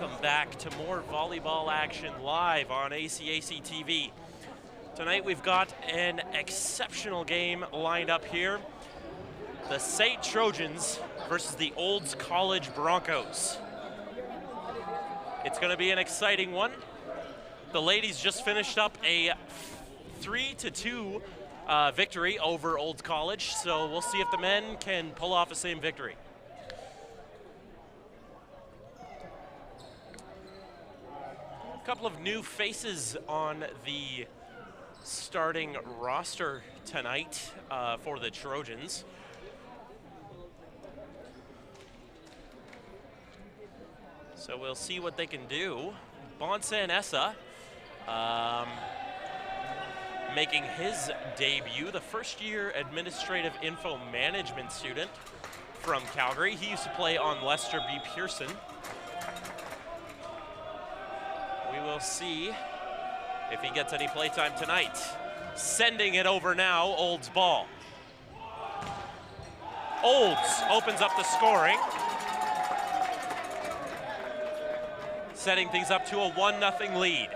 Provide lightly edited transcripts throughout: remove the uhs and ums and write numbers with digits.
welcome back to more volleyball action live on ACAC TV. Tonight we've got an exceptional game lined up here. The SAIT Trojans versus the Olds College Broncos. It's going to be an exciting one. The ladies just finished up a 3-2 victory over Olds College, so we'll see if the men can pull off the same victory. A couple of new faces on the starting roster tonight for the Trojans. So we'll see what they can do. Pointe making his debut, the first-year administrative info management student from Calgary. He used to play on Lester B. Pearson. We will see if he gets any playtime tonight. Sending it over now, Olds ball. Olds opens up the scoring. Setting things up to a 1-0 lead.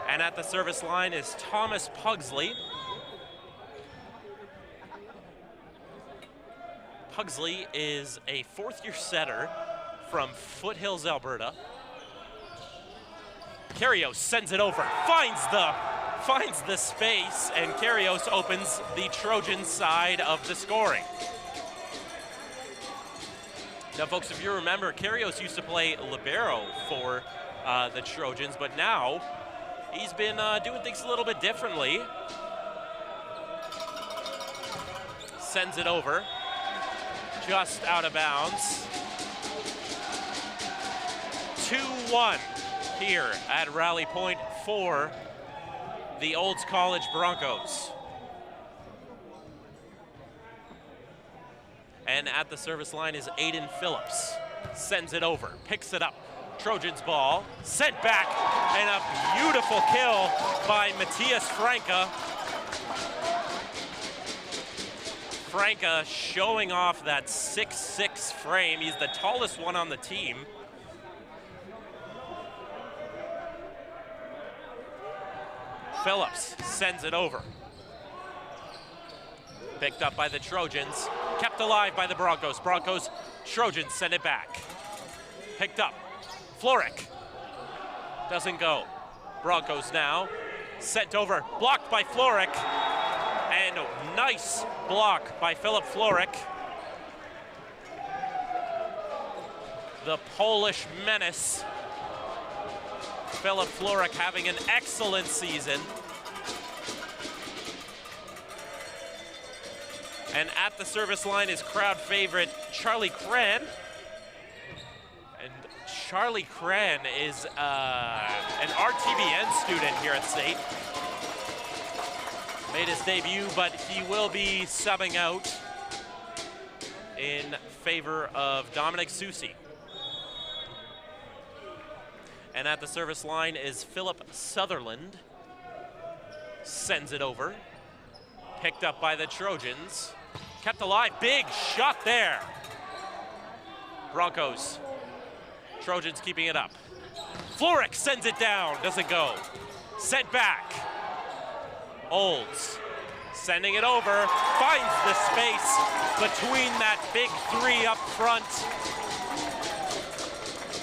And at the service line is Thomas Pugsley. Pugsley is a fourth-year setter from Foothills, Alberta. Karios sends it over, finds the space, and Karios opens the Trojan side of the scoring. Now, folks, if you remember, Karios used to play libero for the Trojans, but now he's been doing things a little bit differently. Sends it over, just out of bounds. 2-1 here at Rally Point for the Olds College Broncos. And at the service line is Aiden Phillips. Sends it over, picks it up. Trojans ball, sent back, and a beautiful kill by Matthias Franca. Franca showing off that 6'6" frame. He's the tallest one on the team. Phillips sends it over. Picked up by the Trojans, kept alive by the Broncos. Trojans send it back. Picked up. Floric doesn't go. Broncos now sent over, blocked by Floric, and a nice block by Philip Floric. The Polish menace. Philip Floric having an excellent season. And at the service line is crowd favorite Charlie Cran. And Charlie Cran is an RTBN student here at SAIT. Made his debut, but he will be subbing out in favor of Dominic Susi. And at the service line is Philip Sutherland. Sends it over. Picked up by the Trojans. Kept alive, big shot there. Broncos. Trojans keeping it up. Floric sends it down, doesn't go. Sent back. Olds sending it over, finds the space between that big three up front.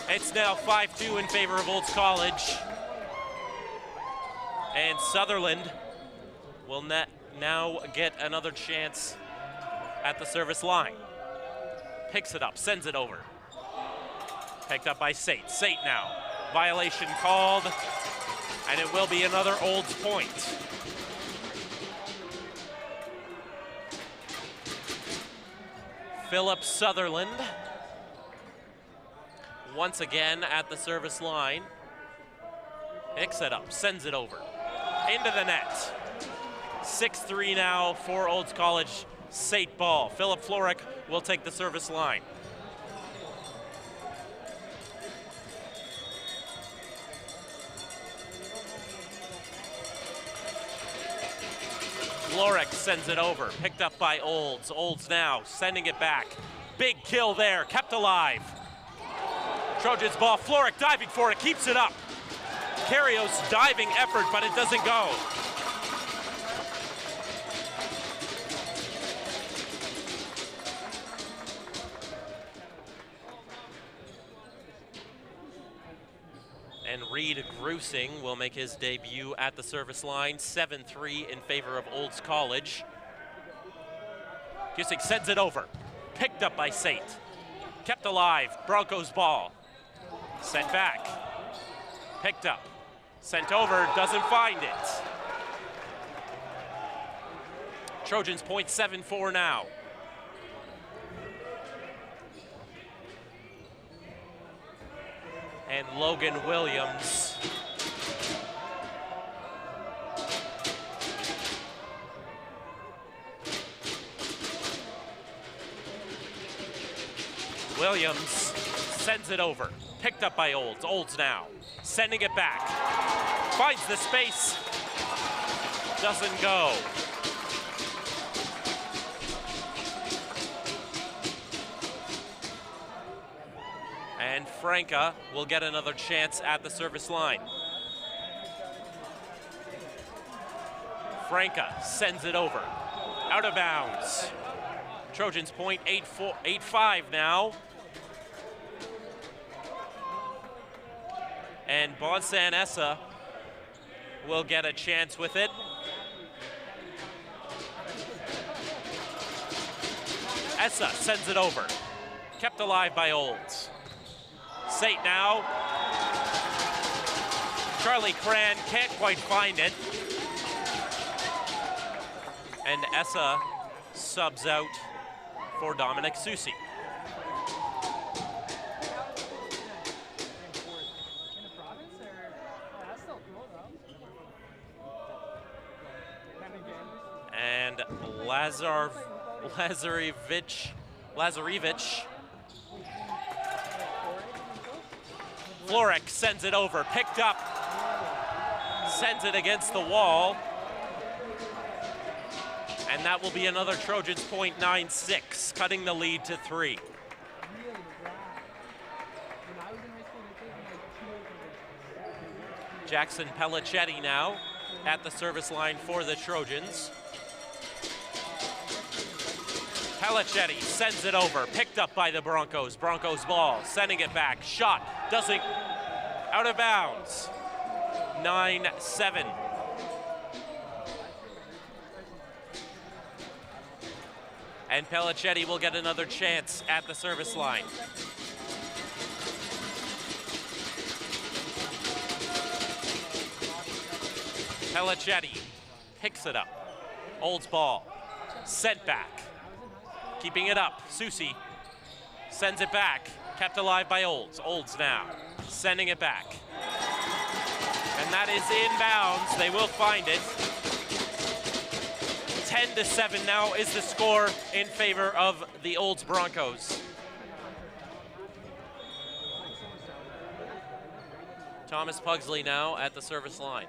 It's now 5-2 in favor of Olds College. And Sutherland will now get another chance at the service line. Picks it up, sends it over. Picked up by SAIT. SAIT now. Violation called, and it will be another Olds point. Philip Sutherland once again at the service line. Picks it up, sends it over. Into the net. 6-3 now for Olds College. SAIT ball. Philip Floric will take the service line. Floric sends it over, picked up by Olds. Olds now sending it back. Big kill there, kept alive. Trojans ball, Floric diving for it, keeps it up. Kyrgios diving effort, but it doesn't go. And Reed Grusing will make his debut at the service line, 7-3 in favor of Olds College. Grusing sends it over, picked up by SAIT. Kept alive, Broncos ball. Sent back, picked up, sent over, doesn't find it. Trojans point 7-4 now. And Logan Williams sends it over, picked up by Olds. Olds now, sending it back. Finds the space, doesn't go. And Franca will get another chance at the service line. Franca sends it over, out of bounds. Trojans point 8-5 now. And Bonsan Essa will get a chance with it. Essa sends it over, kept alive by Olds. SAIT now. Charlie Cran can't quite find it. And Essa subs out for Dominic Susi. And Lazarevich. Floric sends it over, picked up, sends it against the wall. And that will be another Trojans point 9-6, cutting the lead to 3. Jackson Pellicetti now at the service line for the Trojans. Pellicetti sends it over, picked up by the Broncos. Broncos ball, sending it back, shot, doesn't, out of bounds. 9-7. And Pellicetti will get another chance at the service line. Pellicetti picks it up. Olds ball, sent back. Keeping it up, Susi sends it back, kept alive by Olds. Olds now, sending it back. And that is inbounds, they will find it. 10-7 now is the score in favor of the Olds Broncos. Thomas Pugsley now at the service line.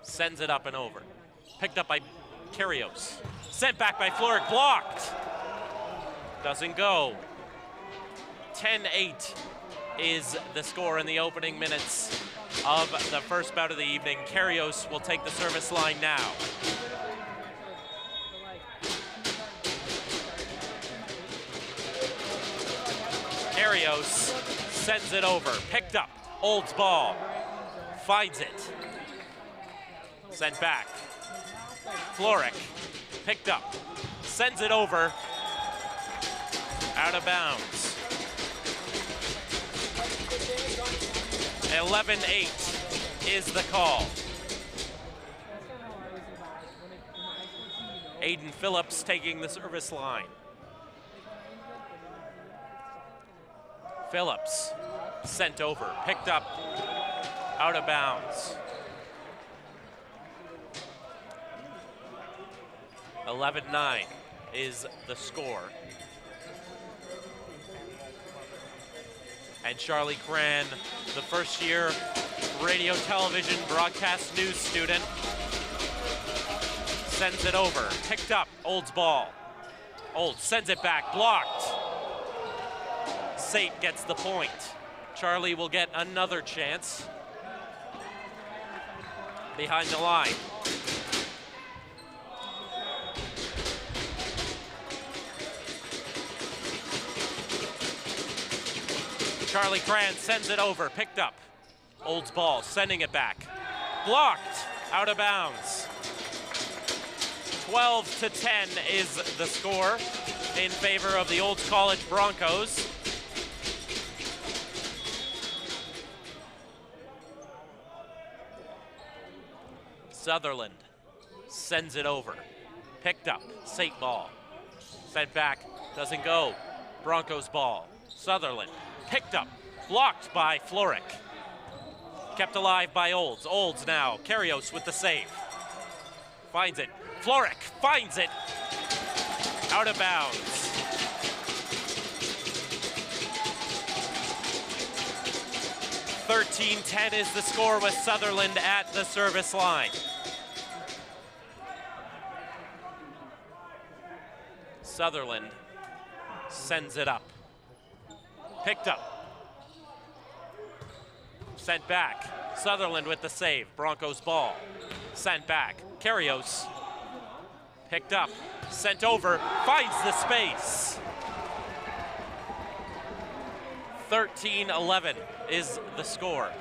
Sends it up and over. Picked up by Kyrgios. Sent back by Floric, blocked. Doesn't go. 10-8 is the score in the opening minutes of the first bout of the evening. Kyrgios will take the service line now. Kyrgios sends it over, picked up, Olds ball, finds it, sent back. Floric, picked up, sends it over, out of bounds. 11-8 is the call. Aiden Phillips taking the service line. Phillips sent over, picked up, out of bounds. 11-9 is the score. And Charlie Cran, the first-year radio television broadcast news student, sends it over, picked up, Olds ball. Olds sends it back, blocked. SAIT gets the point. Charlie will get another chance. Behind the line. Charlie Cran sends it over, picked up. Olds ball, sending it back. Blocked, out of bounds. 12-10 is the score in favor of the Olds College Broncos. Sutherland sends it over, picked up, SAIT ball. Sent back, doesn't go. Broncos ball, Sutherland. Picked up, blocked by Floric. Kept alive by Olds. Olds now, Karios with the save. Finds it, Floric finds it. Out of bounds. (13-10) is the score with Sutherland at the service line. Sutherland sends it up. Picked up. Sent back. Sutherland with the save. Broncos ball. Sent back. Karios. Picked up. Sent over. Finds the space. 13-11 is the score.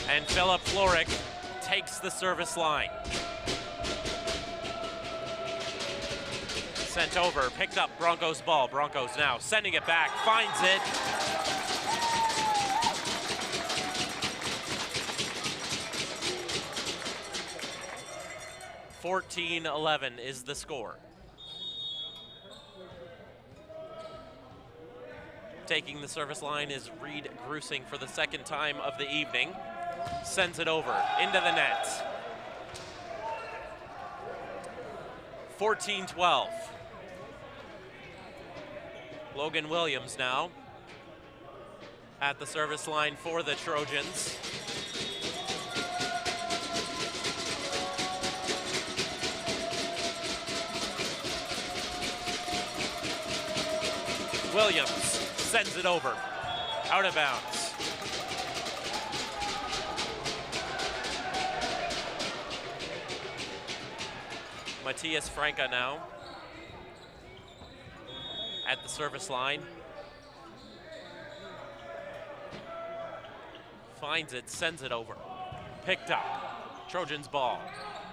And Philip Floric takes the service line. Sent over, picked up, Broncos ball. Broncos now sending it back, finds it. (14-11) is the score. Taking the service line is Reed Grusing for the second time of the evening. Sends it over into the net. 14-12. Logan Williams now at the service line for the Trojans. Williams sends it over, out of bounds. Matthias Franca now at the service line. Finds it, sends it over. Picked up. Trojans ball.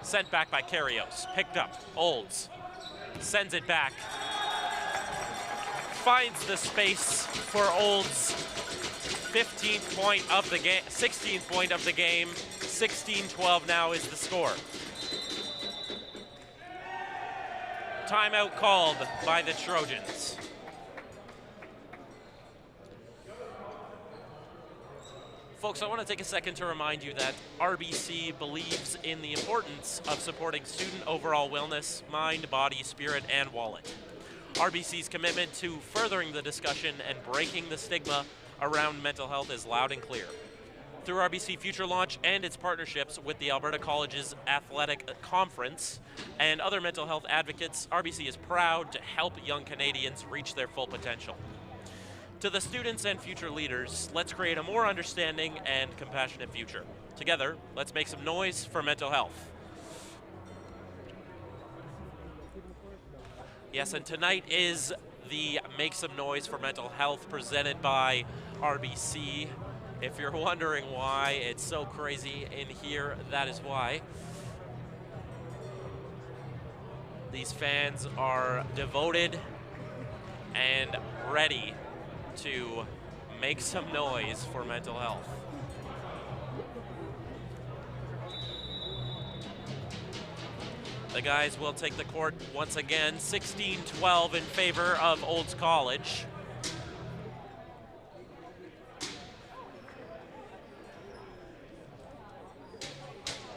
Sent back by Karios. Picked up. Olds. Sends it back. Finds the space for Olds. 15th point of the game, 16th point of the game. 16-12 now is the score. Timeout called by the Trojans. Folks, I want to take a second to remind you that RBC believes in the importance of supporting student overall wellness, mind, body, spirit, and wallet. RBC's commitment to furthering the discussion and breaking the stigma around mental health is loud and clear. Through RBC Future Launch and its partnerships with the Alberta Colleges Athletic Conference and other mental health advocates, RBC is proud to help young Canadians reach their full potential. To the students and future leaders, let's create a more understanding and compassionate future. Together, let's make some noise for mental health. Yes, and tonight is the Make Some Noise for Mental Health presented by RBC. If you're wondering why it's so crazy in here, that is why. These fans are devoted and ready to make some noise for mental health. The guys will take the court once again, 16-12 in favor of Olds College.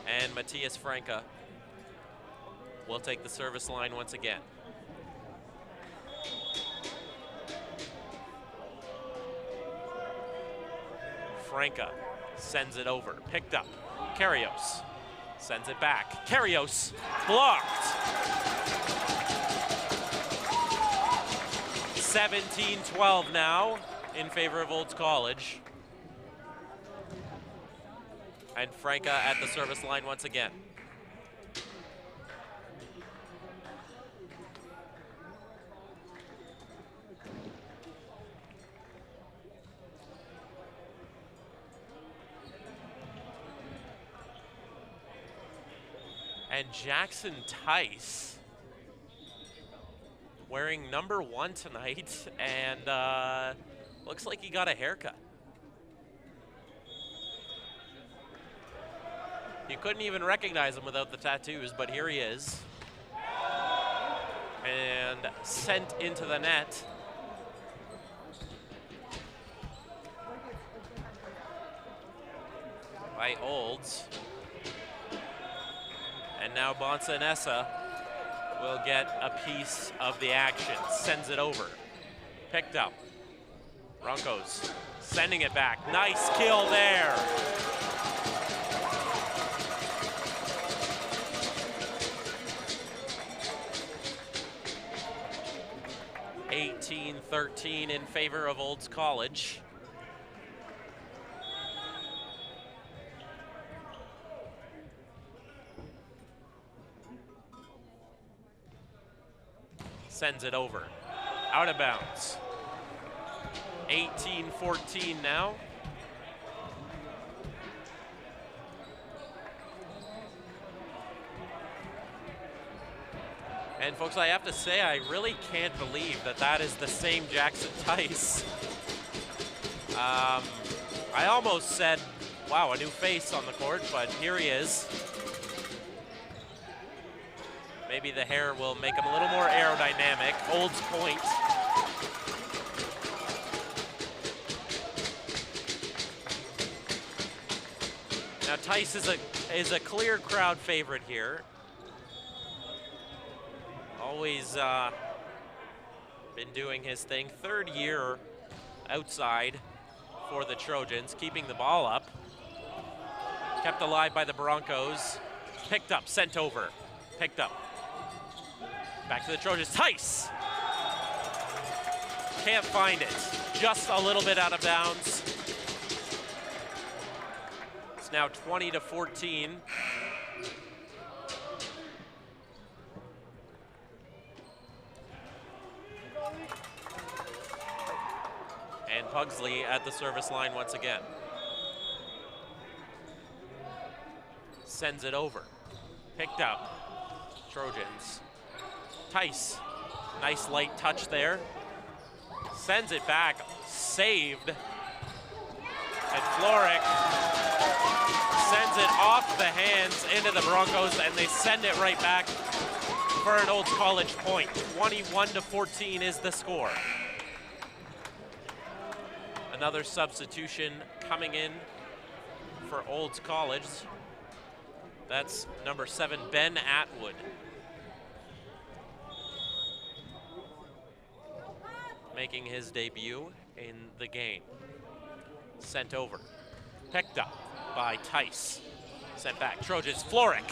And Matthias Franca will take the service line once again. Franca sends it over, picked up. Karios Sends it back. Karios blocked. 17-12 now in favor of Olds College. And Franca at the service line once again. And Jackson Tice wearing number 1 tonight, and looks like he got a haircut. You couldn't even recognize him without the tattoos, but here he is. And sent into the net. By Olds. And now Bonsanessa will get a piece of the action. Sends it over. Picked up. Broncos sending it back. Nice kill there. (18-13) in favor of Olds College. Sends it over. Out of bounds. 18-14 now. And folks, I have to say, I really can't believe that that is the same Jackson Tice. I almost said, wow, a new face on the court, but here he is. Maybe the hair will make him a little more aerodynamic. Olds Pointe. Now Tice is a clear crowd favorite here. Always been doing his thing. 3rd year outside for the Trojans, keeping the ball up. Kept alive by the Broncos. Picked up, sent over. Picked up. Back to the Trojans. Tice! Can't find it. Just a little bit out of bounds. It's now 20-14. And Pugsley at the service line once again. Sends it over. Picked up. Trojans. Tice, nice light touch there. Sends it back, saved. And Floric sends it off the hands into the Broncos, and they send it right back for an Olds College point. 21-14 is the score. Another substitution coming in for Olds College. That's number 7, Ben Atwood. Making his debut in the game. Sent over. Picked up by Tice. Sent back. Trojans, Floric.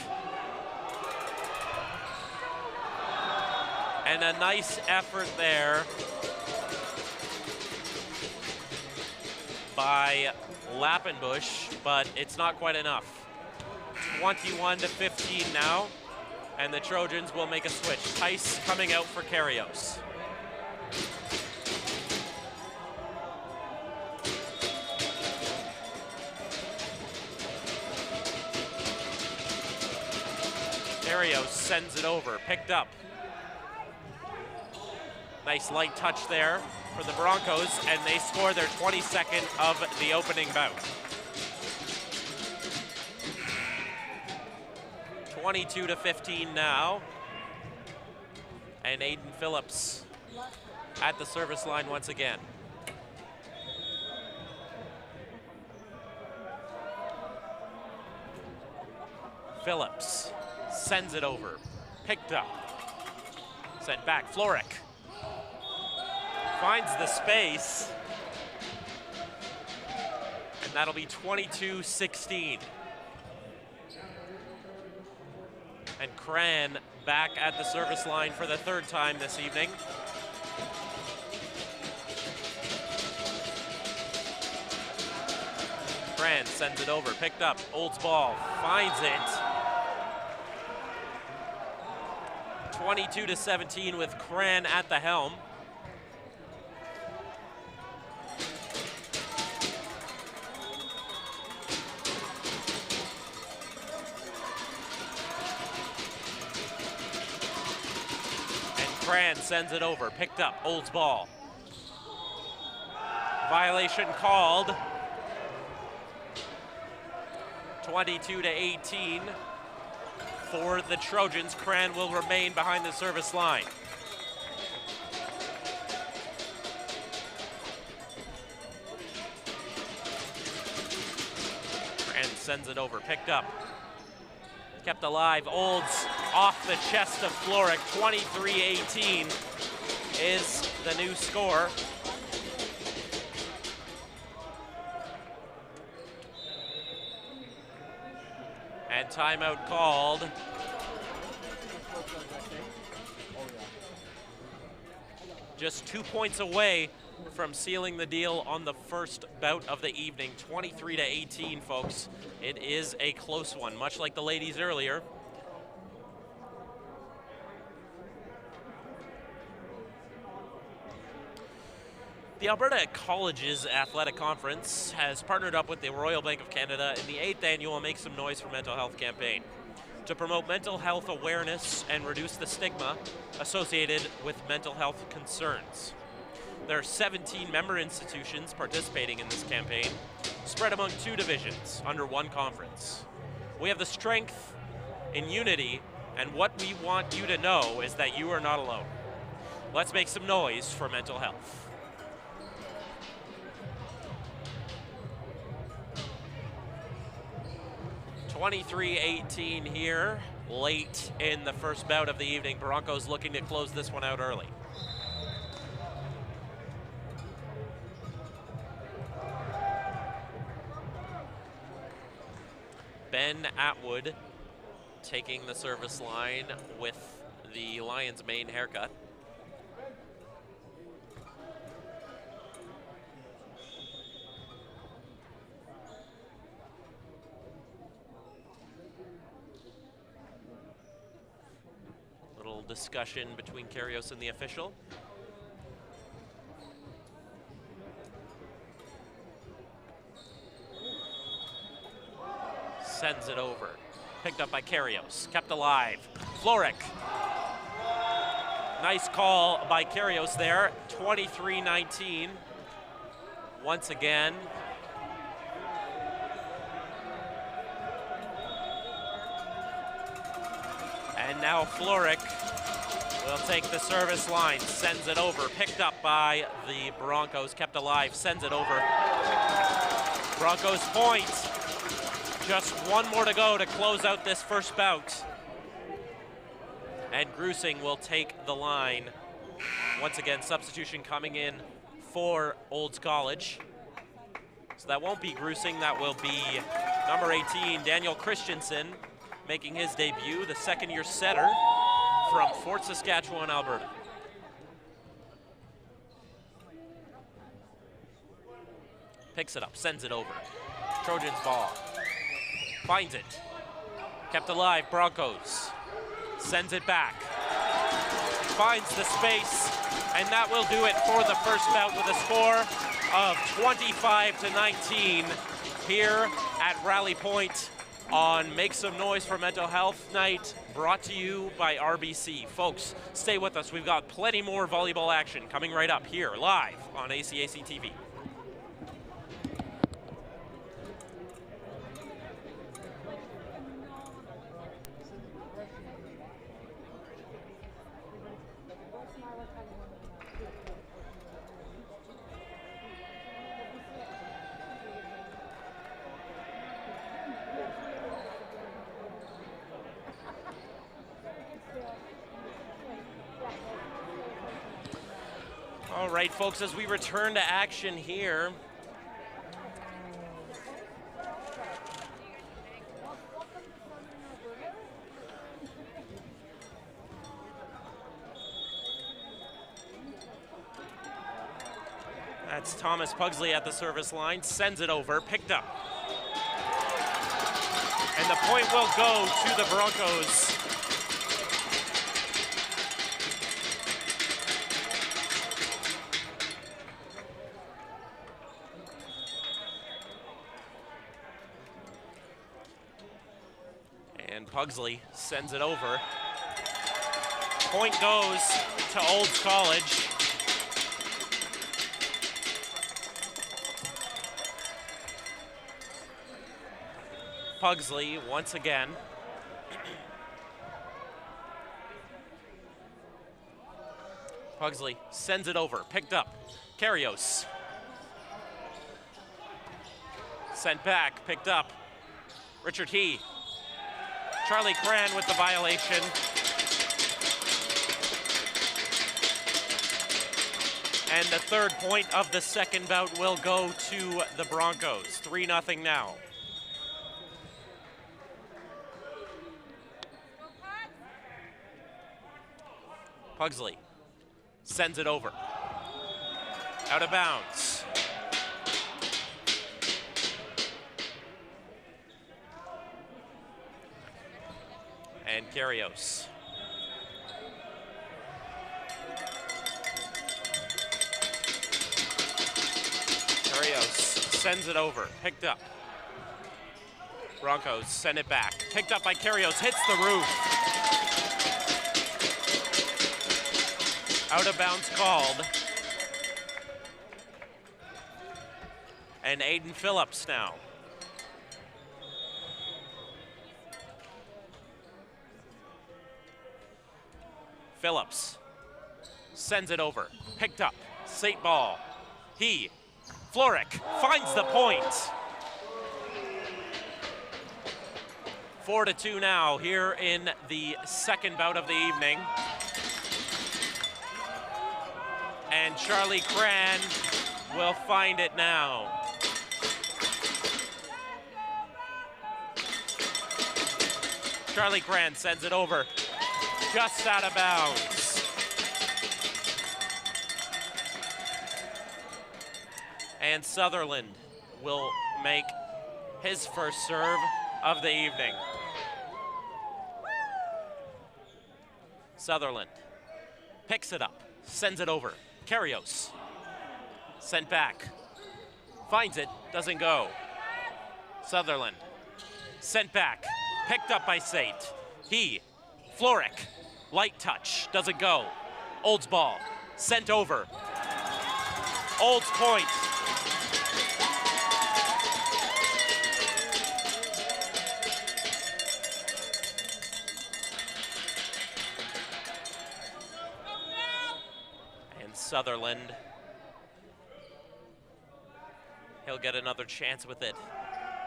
And a nice effort there by Lappenbush, but it's not quite enough. 21-15 now, and the Trojans will make a switch. Tice coming out for Karios. Karios sends it over, picked up. Nice light touch there for the Broncos, and they score their 22nd of the opening bout. 22-15 now. And Aiden Phillips at the service line once again. Phillips sends it over, picked up, sent back. Floric finds the space, and that'll be 22-16. And Cran back at the service line for the third time this evening. Cran sends it over, picked up, Olds ball, finds it. 22-17 with Cran at the helm. Cran sends it over, picked up, Olds ball. Violation called. 22-18 for the Trojans. Cran will remain behind the service line. Cran sends it over, picked up. Kept alive, Olds off the chest of Floric. 23-18 is the new score. And timeout called. Just 2 points away from sealing the deal on the first bout of the evening. 23-18, folks. It is a close one, much like the ladies earlier. The Alberta Colleges Athletic Conference has partnered up with the Royal Bank of Canada in the 8th annual Make Some Noise for Mental Health campaign to promote mental health awareness and reduce the stigma associated with mental health concerns. There are 17 member institutions participating in this campaign, spread among 2 divisions under 1 conference. We have the strength in unity, and what we want you to know is that you are not alone. Let's make some noise for mental health. (23-18) here, late in the first bout of the evening. Broncos looking to close this one out early. Ben Atwood taking the service line with the Lions' main haircut. Little discussion between Karios and the official. Sends it over. Picked up by Karios. Kept alive. Floric. Nice call by Karios there. 23-19. Once again. And now Floric will take the service line. Sends it over. Picked up by the Broncos. Kept alive. Sends it over. Broncos point. Just 1 more to go to close out this first bout. And Grusing will take the line. Once again, substitution coming in for Olds College. So that won't be Grusing, that will be number 18, Daniel Christensen, making his debut, the second-year setter from Fort Saskatchewan, Alberta. Picks it up, sends it over. Trojans ball. Finds it. Kept alive, Broncos. Sends it back. Finds the space, and that will do it for the first bout with a score of 25-19 here at Rally Point on Make Some Noise for Mental Health Night, brought to you by RBC. Folks, stay with us. We've got plenty more volleyball action coming right up here, live on ACAC TV. All right, folks, as we return to action here, That's Thomas Pugsley at the service line, sends it over, picked up. And the point will go to the Broncos. And Pugsley sends it over. Point goes to Olds College. Pugsley once again. Pugsley sends it over, picked up. Karios. Sent back, picked up. Richard He. Charlie Cran with the violation. And the third point of the second bout will go to the Broncos. 3-0 now. Pugsley sends it over. Out of bounds. And Karios. Sends it over, picked up. Broncos send it back. Picked up by Karios, hits the roof. Out of bounds called. And Aiden Phillips now. Phillips sends it over, picked up. SAIT ball. He. Floric finds the point. 4-2 now here in the second bout of the evening. And Charlie Cran will find it now. Charlie Cran sends it over, just out of bounds. And Sutherland will make his first serve of the evening. Sutherland picks it up, sends it over. Karios sent back, finds it, doesn't go. Sutherland sent back, picked up by SAIT. He, Floric, light touch, doesn't go. Olds ball, sent over. Olds point. Sutherland. He'll get another chance with it.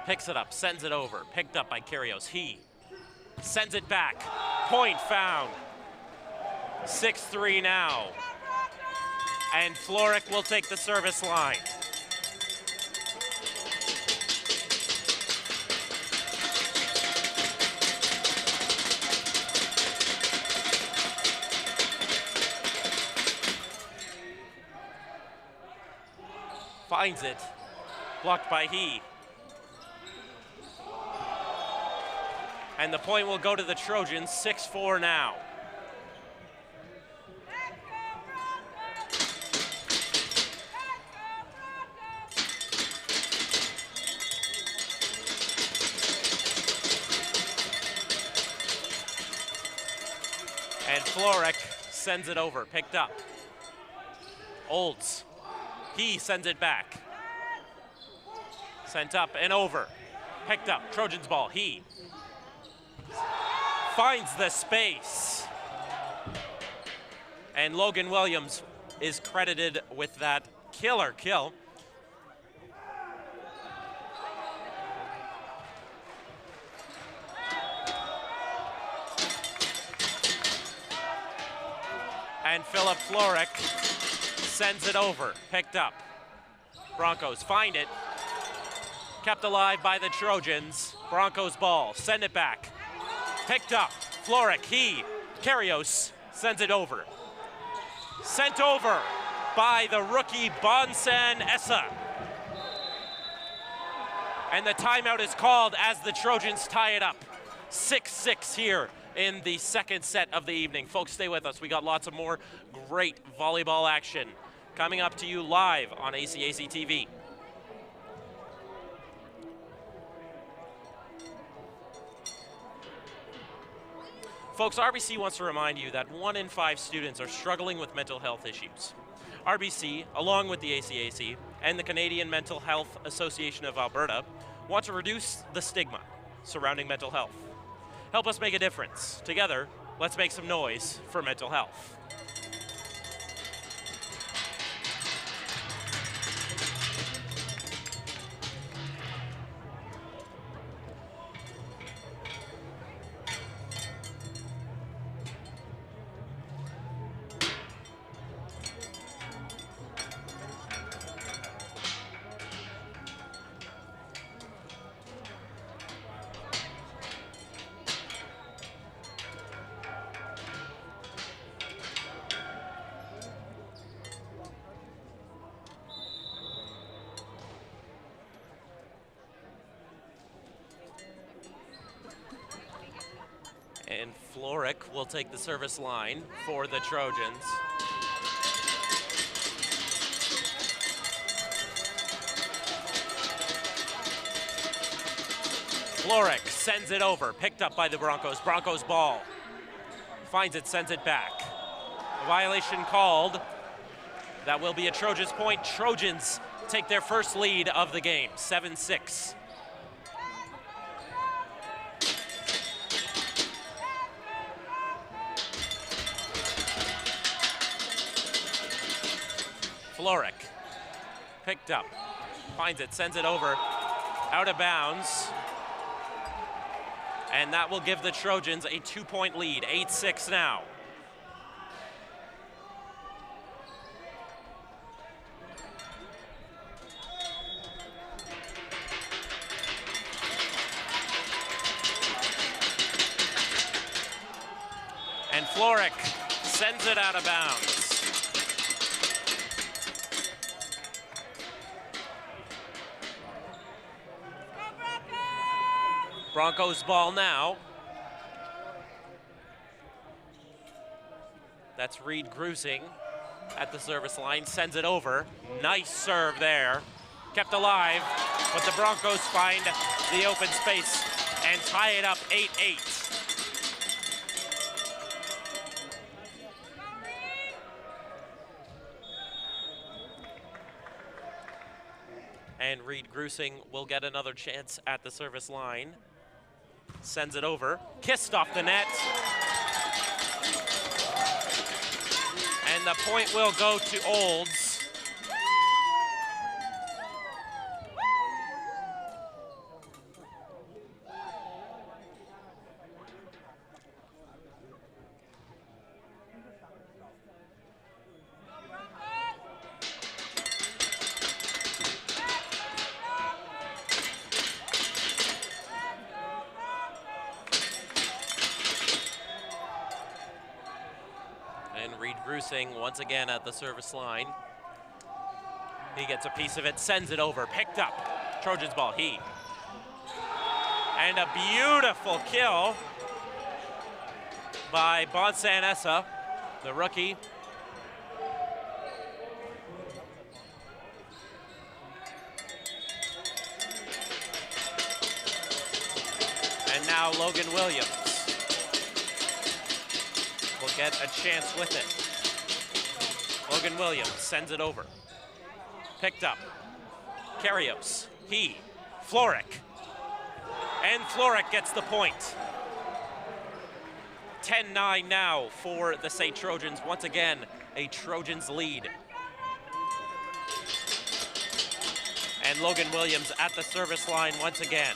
Picks it up, sends it over. Picked up by Karios. He sends it back. Point found. 6-3 now. And Floric will take the service line. Finds it, blocked by He. And the point will go to the Trojans, 6-4 now. And Floric sends it over, picked up. Olds. He sends it back. Sent up and over. Picked up. Trojans ball. He finds the space. And Logan Williams is credited with that killer kill. And Philip Floric sends it over, picked up. Broncos find it. Kept alive by the Trojans. Broncos ball, send it back. Picked up, Floric, he. Karios sends it over. Sent over, by the rookie Bonsan Essa. And the timeout is called as the Trojans tie it up. 6-6 here in the second set of the evening. Folks, stay with us. We got lots of more great volleyball action coming up to you live on ACAC TV. Folks, RBC wants to remind you that 1 in 5 students are struggling with mental health issues. RBC, along with the ACAC and the Canadian Mental Health Association of Alberta, want to reduce the stigma surrounding mental health. Help us make a difference. Together, let's make some noise for mental health. And Florek will take the service line for the Trojans. Florek sends it over, picked up by the Broncos. Broncos ball. Finds it, sends it back. A violation called. That will be a Trojans point. Trojans take their first lead of the game, 7-6. Florek, picked up, finds it, sends it over, out of bounds. And that will give the Trojans a 2-point lead, 8-6 now. And Florek sends it out of bounds. Broncos ball now. That's Reed Grusing at the service line, sends it over. Nice serve there. Kept alive, but the Broncos find the open space and tie it up 8-8. And Reed Grusing will get another chance at the service line. Sends it over, kissed off the net. And the point will go to Olds. And Reed Grusing once again at the service line. He gets a piece of it, sends it over, picked up. Trojans ball, he. And a beautiful kill by Bonsan Essa, the rookie. And now Logan Williams will get a chance with it. Logan Williams sends it over. Picked up. Karios, he, Florek. And Florek gets the point. 10-9 now for the SAIT Trojans. Once again, a Trojans lead. And Logan Williams at the service line once again.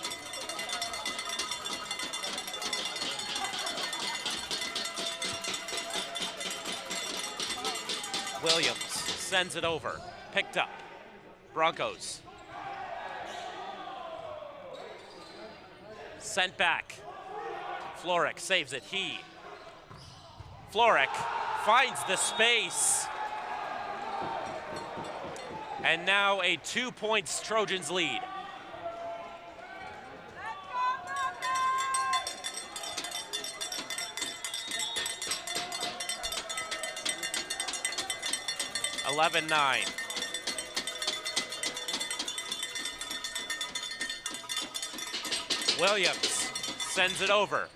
Williams sends it over, picked up. Broncos. Sent back. Florek saves it, he. Florek finds the space. And now a 2 points Trojans lead. (11-9). Williams sends it over.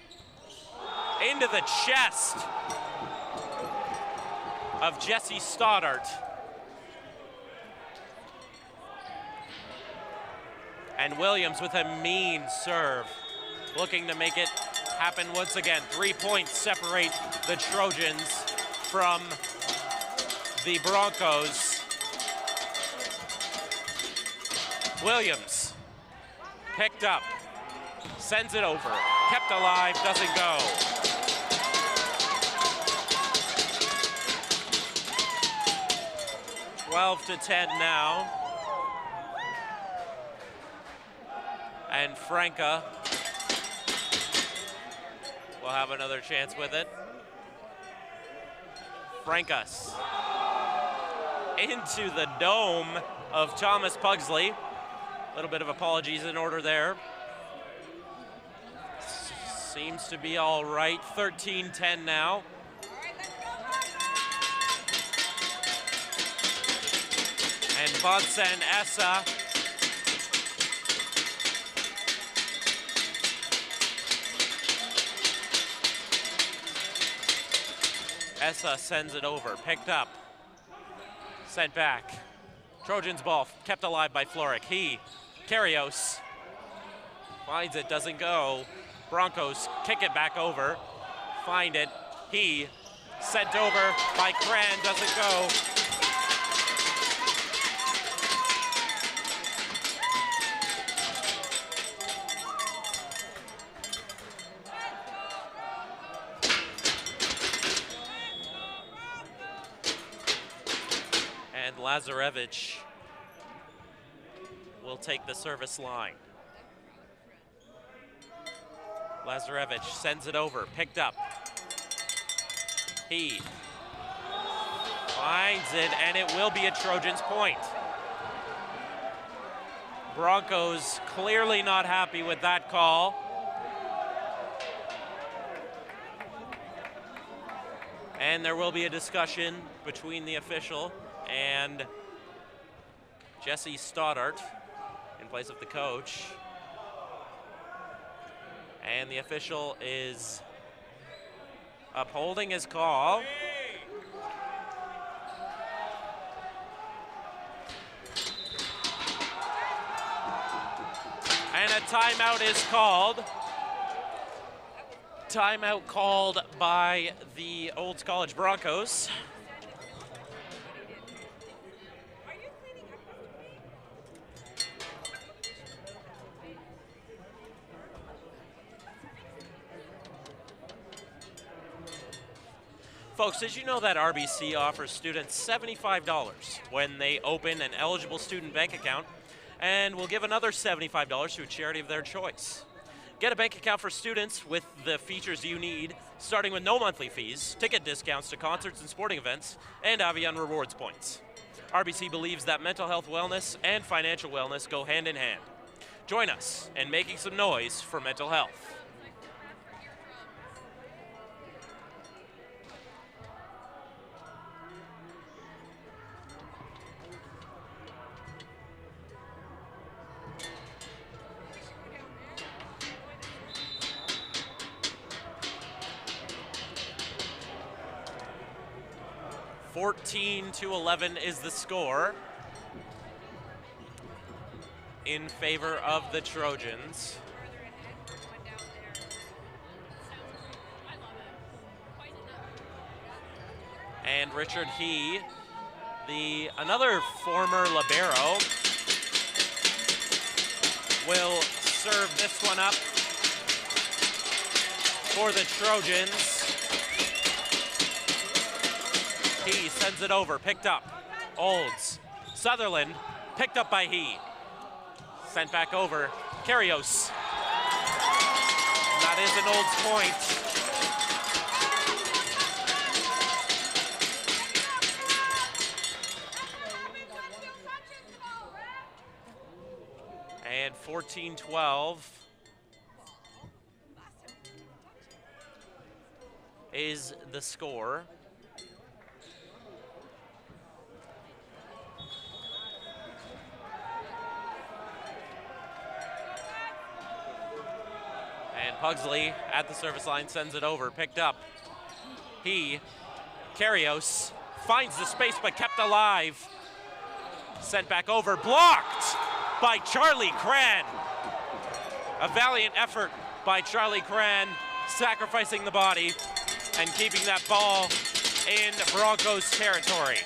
Into the chest of Jesse Stoddart. And Williams with a mean serve, looking to make it happen once again. 3 points separate the Trojans from the Broncos. Williams picked up, sends it over, kept alive, doesn't go. (12-10) now. And Franca will have another chance with it. Francas into the dome of Thomas Pugsley. A little bit of apologies in order there. Seems to be all right. 13-10 now. And Bonsen Essa sends it over, picked up, sent back. Trojans ball kept alive by Floric. Carrios finds it, doesn't go. Broncos kick it back over, find it. Sent over by Cran, doesn't go. Lazarevich will take the service line. Lazarevich sends it over, picked up. He finds it, and it will be a Trojans point. Broncos clearly not happy with that call. And there will be a discussion between the official and Jesse Stoddart in place of the coach. And the official is upholding his call. And a timeout is called. Timeout called by the Olds College Broncos. Folks, did you know that RBC offers students $75 when they open an eligible student bank account, and will give another $75 to a charity of their choice? Get a bank account for students with the features you need, starting with no monthly fees, ticket discounts to concerts and sporting events, and Avion Rewards points. RBC believes that mental health wellness and financial wellness go hand in hand. Join us in making some noise for mental health. (14-11) is the score in favor of the Trojans. And Richard another former libero, will serve this one up for the Trojans. He sends it over, picked up. Olds. Sutherland, picked up by Sent back over. Carrios. That is an Olds point. 14-12 is the score. And Pugsley at the service line sends it over, picked up. Karios finds the space but kept alive. Sent back over, blocked by Charlie Cran. A valiant effort by Charlie Cran, sacrificing the body and keeping that ball in Broncos territory.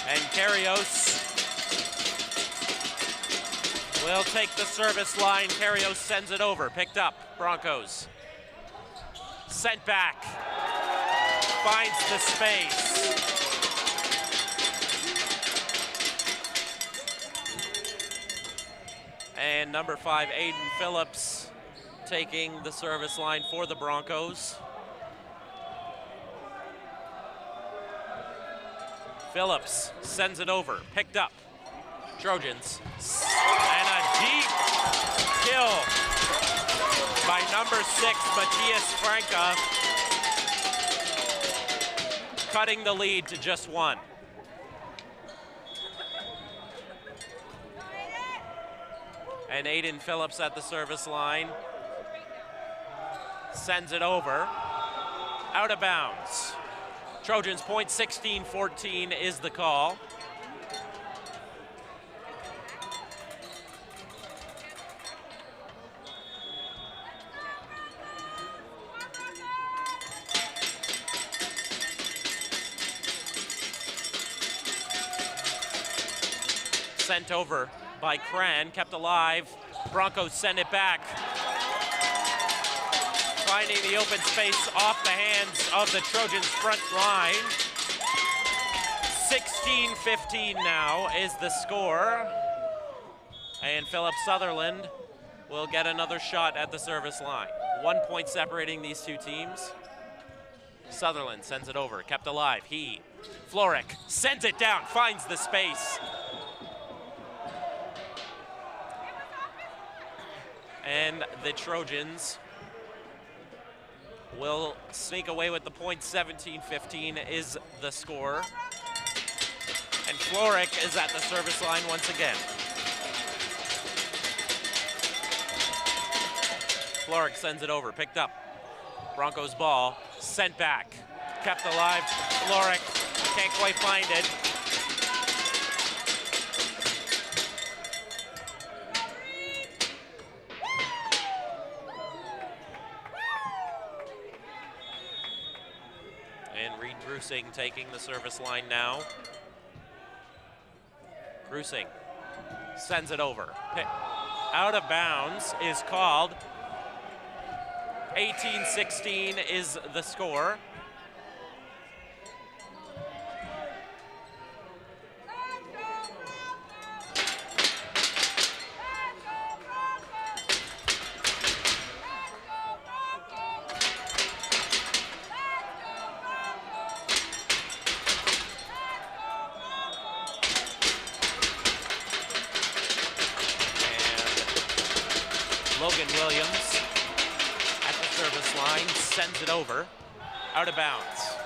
And Karios will take the service line. Karios sends it over, picked up, Broncos. Sent back, finds the space. And number 5, Aiden Phillips, taking the service line for the Broncos. Phillips sends it over, picked up. Trojans, and a deep kill by number 6, Matthias Franca, cutting the lead to just 1. And Aiden Phillips at the service line sends it over, out of bounds. Trojans point, 16-14 is the call. Sent over by Cran, kept alive. Broncos send it back. Finding the open space off the hands of the Trojans front line. 16-15 now is the score. And Philip Sutherland will get another shot at the service line. 1 point separating these two teams. Sutherland sends it over, kept alive. Florek sends it down, finds the space. And the Trojans will sneak away with the point. 17-15 is the score. And Florek is at the service line once again. Florek sends it over, picked up. Broncos ball, sent back, kept alive. Florek can't quite find it. Grusing taking the service line now. Grusing sends it over. Out of bounds is called. 18-16 is the score. Sends it over, out of bounds.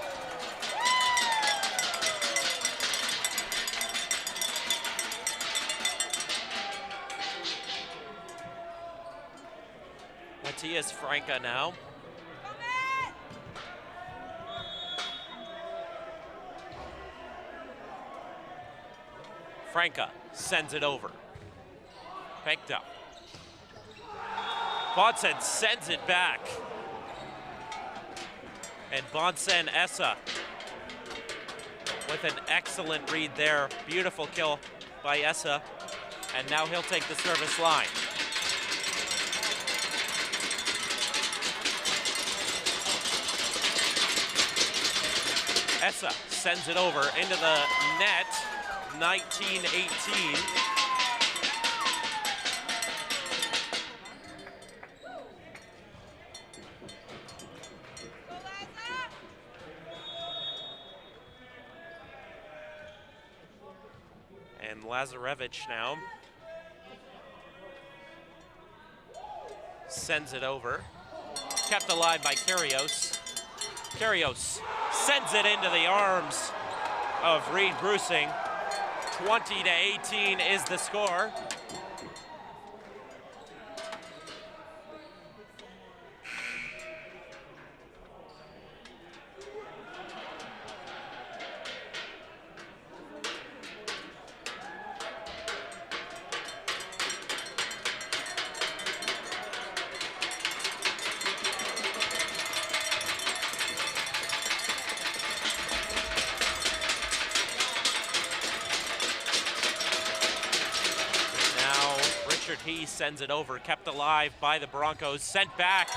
Matthias Franca now. Franca sends it over, picked up. Bonsen sends it back. And Bonsen Essa with an excellent read there. Beautiful kill by Essa. And now he'll take the service line. Essa sends it over into the net. 19-18. And Lazarevich now sends it over. Kept alive by Kyrgios. Kyrgios sends it into the arms of Reed Brucing. 20-18 is the score. He sends it over, kept alive by the Broncos, sent back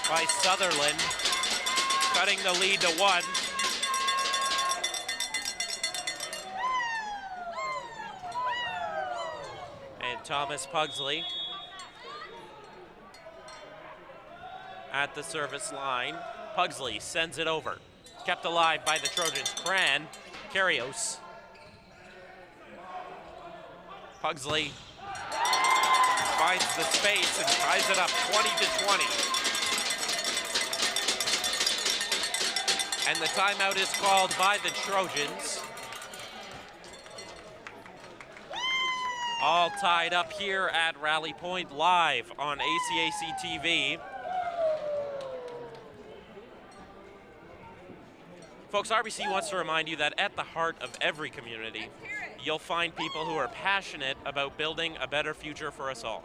by Sutherland, cutting the lead to 1. And Thomas Pugsley at the service line. Pugsley sends it over, kept alive by the Trojans. Cran, Kyrgios. Pugsley finds the space and ties it up 20-20. And the timeout is called by the Trojans. All tied up here at Rally Pointe live on ACAC TV. Folks, RBC wants to remind you that at the heart of every community, you'll find people who are passionate about building a better future for us all.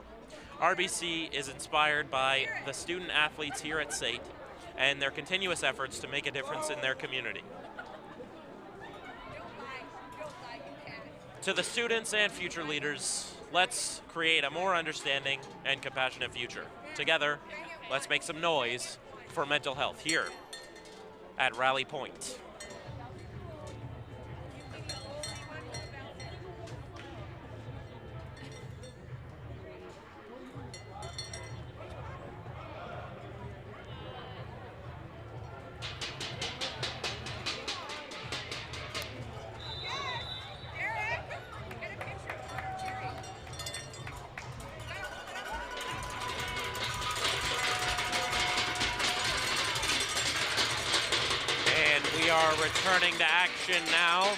RBC is inspired by the student athletes here at SAIT and their continuous efforts to make a difference in their community. To the students and future leaders, let's create a more understanding and compassionate future. Together, let's make some noise for mental health here at Rally Pointe. Returning to action now.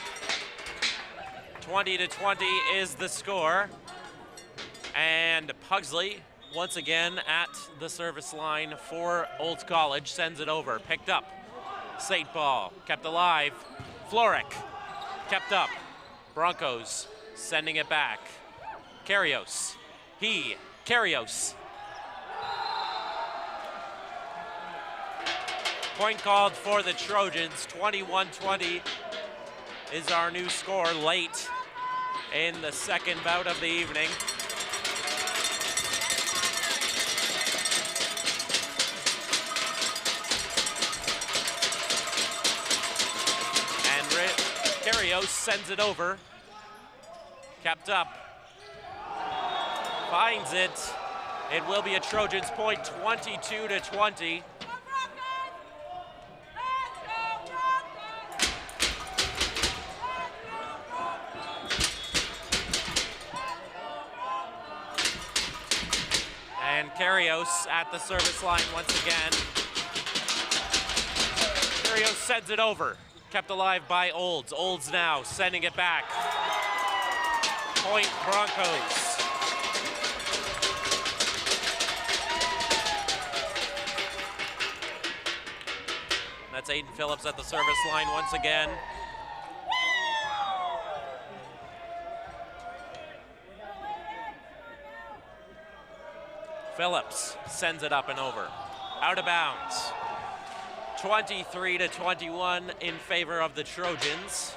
20-20 is the score. And Pugsley, once again at the service line for Olds College, sends it over. Picked up. SAIT ball, kept alive. Florek, kept up. Broncos sending it back. Kyrgios. Kyrgios. Point called for the Trojans. 21-20 is our new score late in the second bout of the evening. And Kyrgios sends it over. Kept up. Finds it. It will be a Trojans point, 22-20. Kyrgios at the service line once again. Kyrgios sends it over. Kept alive by Olds. Olds now sending it back. Point Broncos. That's Aiden Phillips at the service line once again. Phillips sends it up and over. Out of bounds. 23-21 in favor of the Trojans.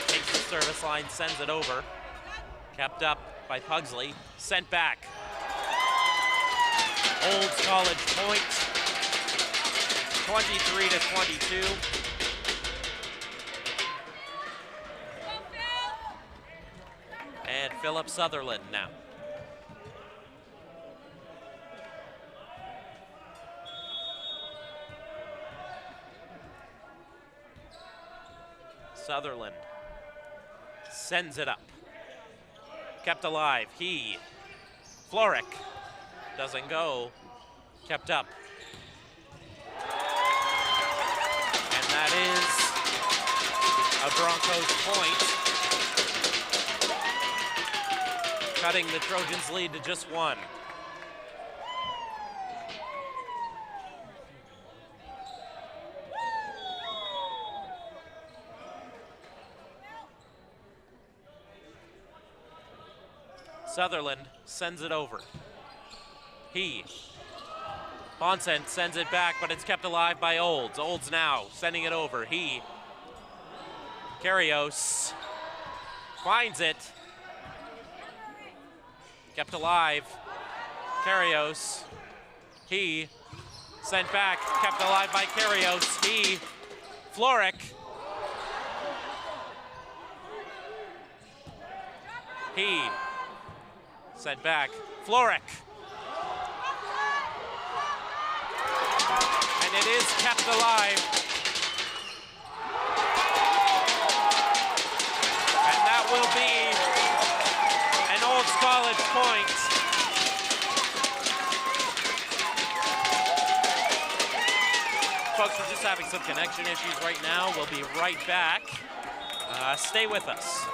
Takes the service line, sends it over. Kept up by Pugsley, sent back. Olds College Pointe, 23-22. And Philip Sutherland now. Sutherland sends it up. Kept alive. Floric doesn't go. Kept up. And that is a Broncos point, cutting the Trojans' lead to just one. Sutherland sends it over. Pointe sends it back, but it's kept alive by Olds. Olds now sending it over. Carrios finds it. Kept alive. Carrios. Sent back, kept alive by Carrios. Floric. Sent back. Floric. And it is kept alive. And that will be an Olds College point. Folks, we're just having some connection issues right now. We'll be right back. Stay with us.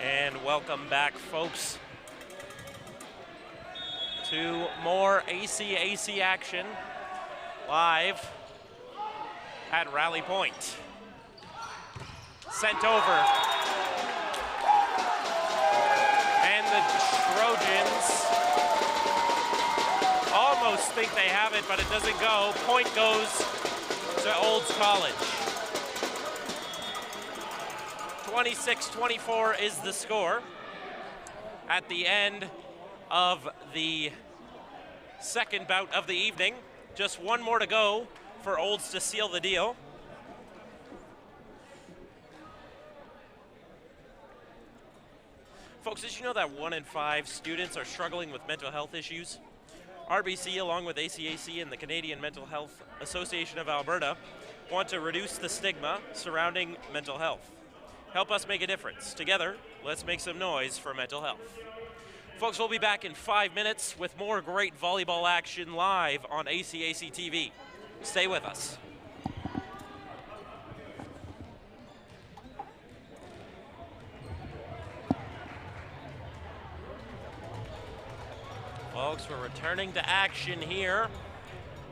And welcome back, folks, to more ACAC action live at Rally Pointe. Sent over. And the Trojans almost think they have it, but it doesn't go. Point goes to Olds College. 26-24 is the score at the end of the second bout of the evening. Just one more to go for Olds to seal the deal. Folks, did you know that 1 in 5 students are struggling with mental health issues? RBC, along with ACAC and the Canadian Mental Health Association of Alberta, want to reduce the stigma surrounding mental health. Help us make a difference. Together, let's make some noise for mental health. Folks, we'll be back in 5 minutes with more great volleyball action live on ACAC TV. Stay with us. Folks, we're returning to action here,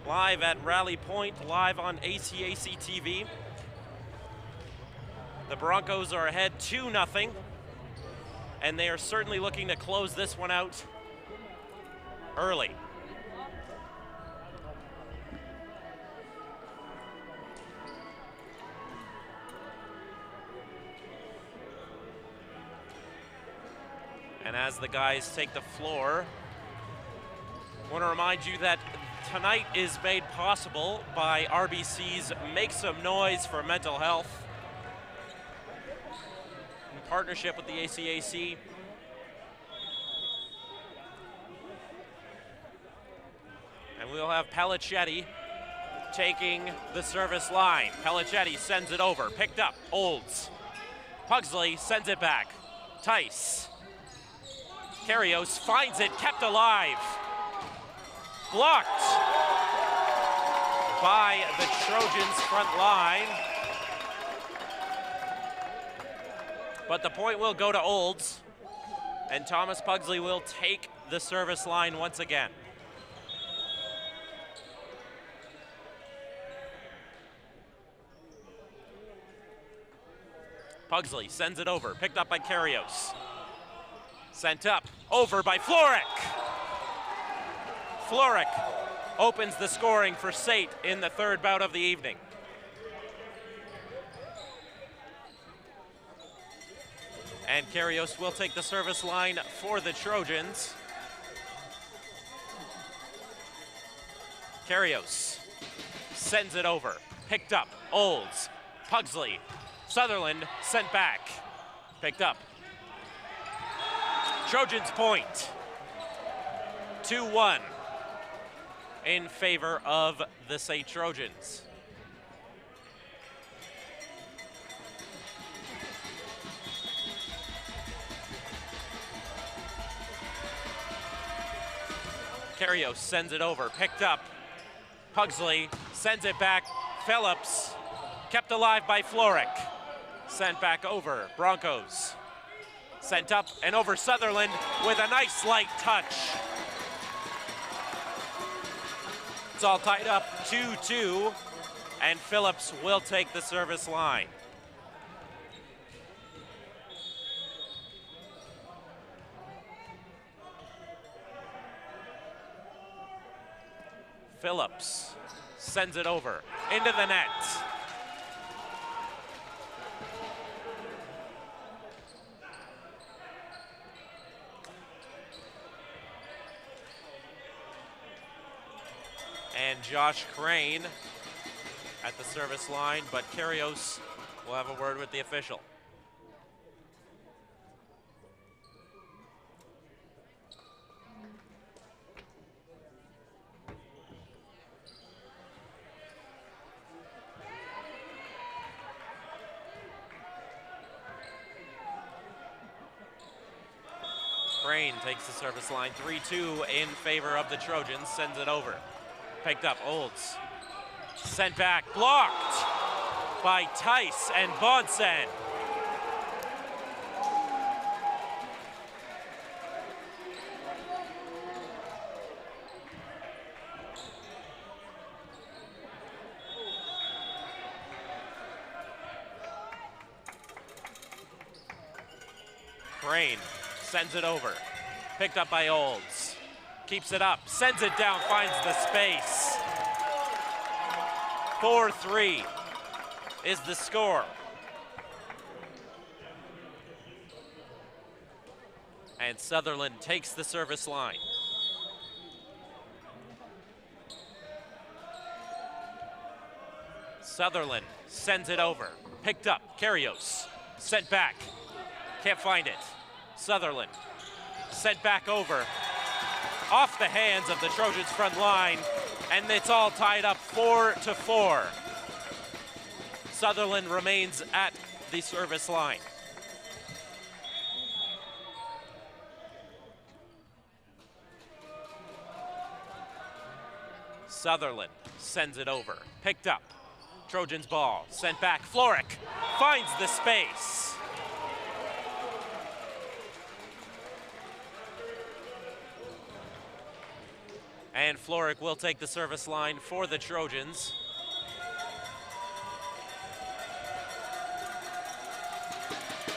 live at Rally Pointe, live on ACAC TV. The Broncos are ahead 2-0, and they are certainly looking to close this one out early. And as the guys take the floor, Want to remind you that tonight is made possible by RBC's Make Some Noise for Mental Health in partnership with the ACAC. And we'll have Pelicetti taking the service line. Pelicetti sends it over, picked up, Olds. Pugsley sends it back. Tice. Karios finds it, kept alive. Blocked by the Trojans front line. But the point will go to Olds, and Thomas Pugsley will take the service line once again. Pugsley sends it over, picked up by Karios. Sent up, over by Florek. Florek opens the scoring for SAIT in the third bout of the evening. And Karios will take the service line for the Trojans. Karios sends it over, picked up, Olds, Pugsley, Sutherland sent back, picked up. Trojans point, 2-1 in favor of the SAIT Trojans. Karios sends it over, picked up. Pugsley sends it back. Phillips kept alive by Florek. Sent back over. Broncos sent up and over Sutherland with a nice light touch. It's all tied up 2-2, and Phillips will take the service line. Phillips sends it over into the net. And Josh Crane at the service line, but Karios will have a word with the official. Crane takes the service line, 3-2 in favor of the Trojans, sends it over. Picked up, Olds. Sent back, blocked by Tice and Bonsen. Crane sends it over, picked up by Olds. Keeps it up, sends it down, finds the space. 4-3 is the score. And Sutherland takes the service line. Sutherland sends it over, picked up, Karios, sent back, can't find it. Sutherland sent back over, off the hands of the Trojans front line, and it's all tied up 4-4. Sutherland remains at the service line. Sutherland sends it over, picked up. Trojans ball, sent back. Florek finds the space. And Florek will take the service line for the Trojans.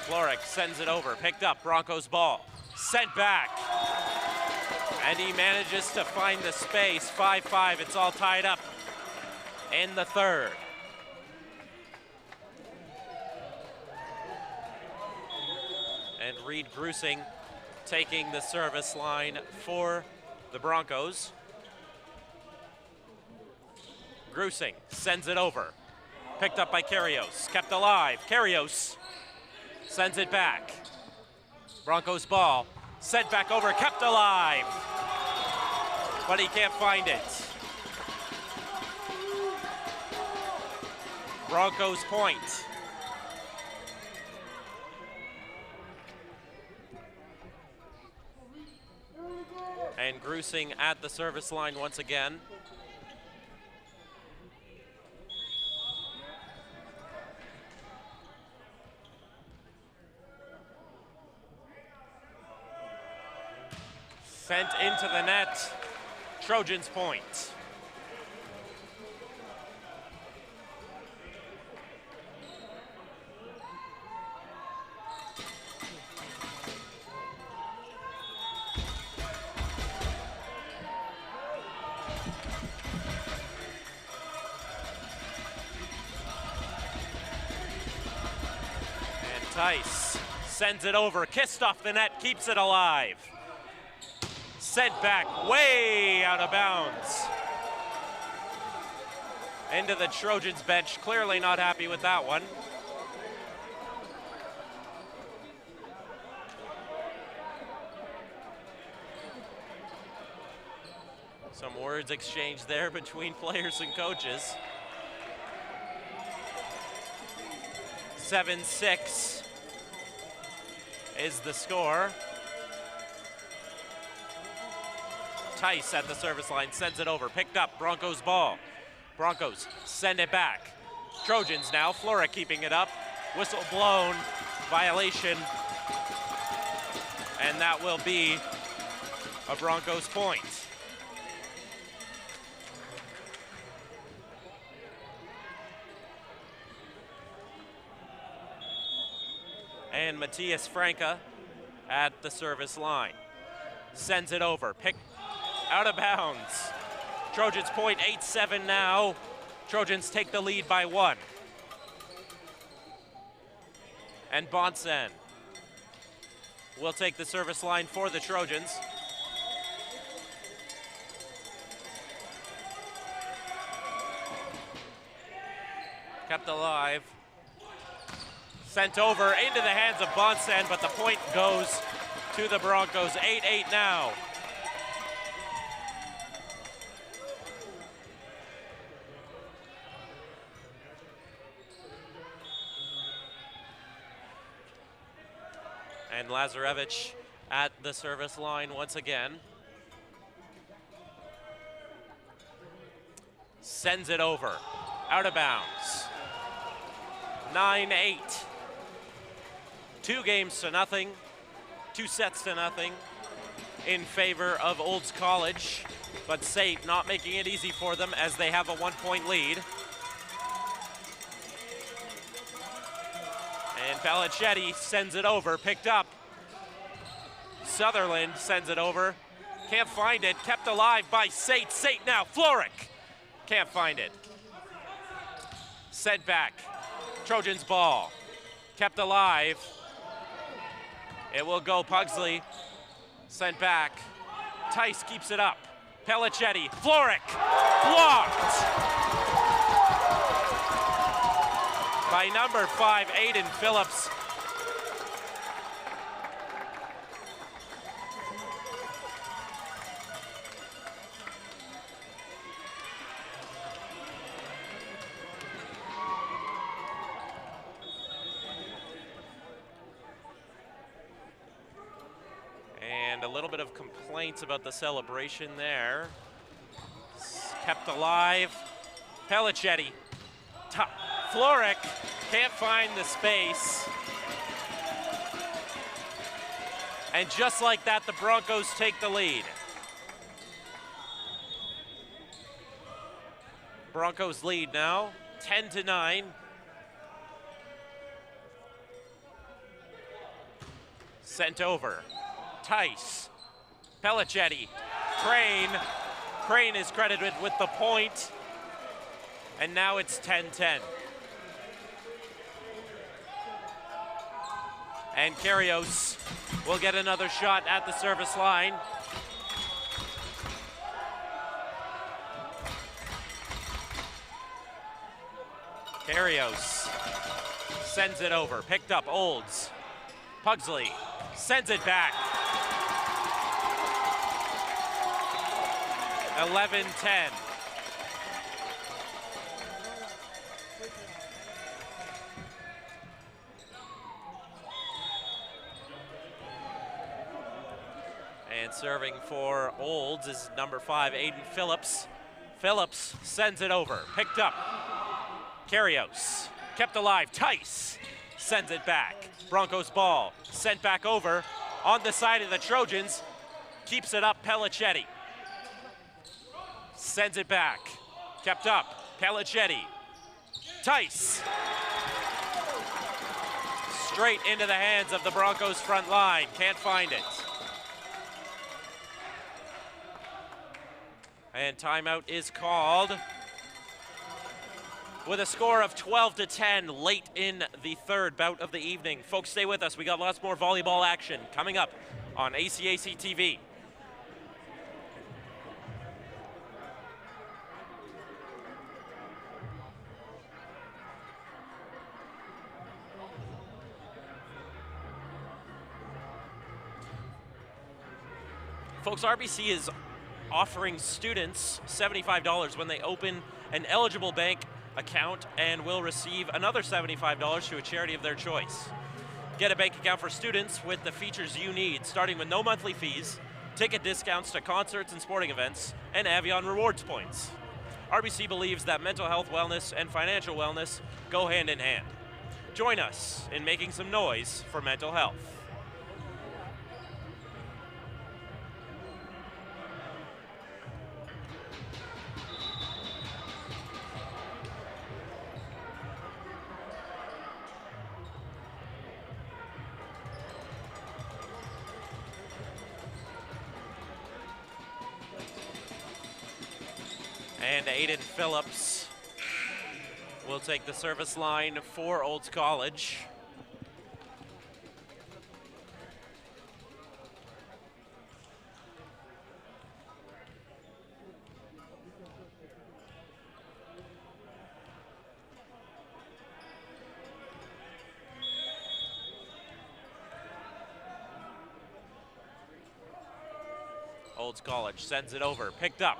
Florek sends it over, picked up, Broncos ball, sent back. And he manages to find the space, 5-5, it's all tied up in the third. And Reed Grusing taking the service line for the Broncos. Grusing sends it over. Picked up by Kyrgios, kept alive. Kyrgios sends it back. Broncos ball, sent back over, kept alive. But he can't find it. Broncos point. And Grusing at the service line once again. Sent into the net. Trojans point. And Tice sends it over, kissed off the net, keeps it alive. Sent back way out of bounds. Into the Trojans bench, clearly not happy with that one. Some words exchanged there between players and coaches. 7-6 is the score. Tice at the service line, sends it over, picked up, Broncos ball. Broncos send it back. Trojans now, Flora keeping it up. Whistle blown, violation. And that will be a Broncos point. And Matthias Franca at the service line. Sends it over, picked out of bounds. Trojans point, 8-7 now. Trojans take the lead by 1. And Bonsen will take the service line for the Trojans. Kept alive. Sent over into the hands of Bonsen, but the point goes to the Broncos. 8-8 now. And Lazarevich at the service line once again. Sends it over, out of bounds. 9-8. 2 games to nothing, 2 sets to nothing in favor of Olds College, but SAIT not making it easy for them as they have a 1-point lead. And Palicetti sends it over, picked up. Sutherland sends it over, can't find it, kept alive by SAIT. SAIT now, Floric, can't find it. Sent back, Trojans ball, kept alive. It will go Pugsley, sent back. Tice keeps it up. Palicetti, Floric, blocked by number 5, Aiden Phillips. A little bit of complaints about the celebration there. Kept alive. Palicetti. Floric can't find the space. And just like that, the Broncos take the lead. Broncos lead now, 10-9. Sent over. Tice, Palicetti, Crane. Crane is credited with the point. And now it's 10-10. And Kyrgios will get another shot at the service line. Barrios sends it over, picked up Olds. Pugsley sends it back. 11-10. And serving for Olds is number 5, Aiden Phillips. Phillips sends it over, picked up. Carrios, kept alive. Tice sends it back. Broncos ball, sent back over on the side of the Trojans. Keeps it up, Pellicetti. Sends it back, kept up, Pellicetti. Tice. Straight into the hands of the Broncos front line, can't find it. And timeout is called with a score of 12-10 late in the third bout of the evening. Folks, stay with us. We got lots more volleyball action coming up on ACAC TV. Folks, RBC is offering students $75 when they open an eligible bank account and will receive another $75 to a charity of their choice. Get a bank account for students with the features you need, starting with no monthly fees, ticket discounts to concerts and sporting events, and Avion rewards points. RBC believes that mental health wellness and financial wellness go hand in hand. Join us in making some noise for mental health. And Aiden Phillips will take the service line for Olds College. Olds College sends it over, picked up.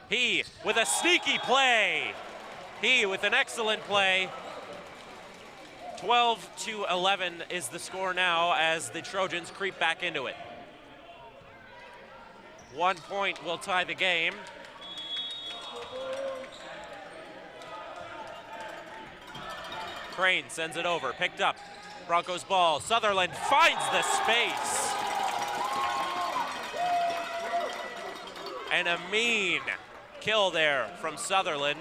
He with a sneaky play. He with an excellent play. 12-11 is the score now as the Trojans creep back into it. 1 point will tie the game. Crane sends it over, picked up. Broncos ball, Sutherland finds the space. And a mean kill there from Sutherland.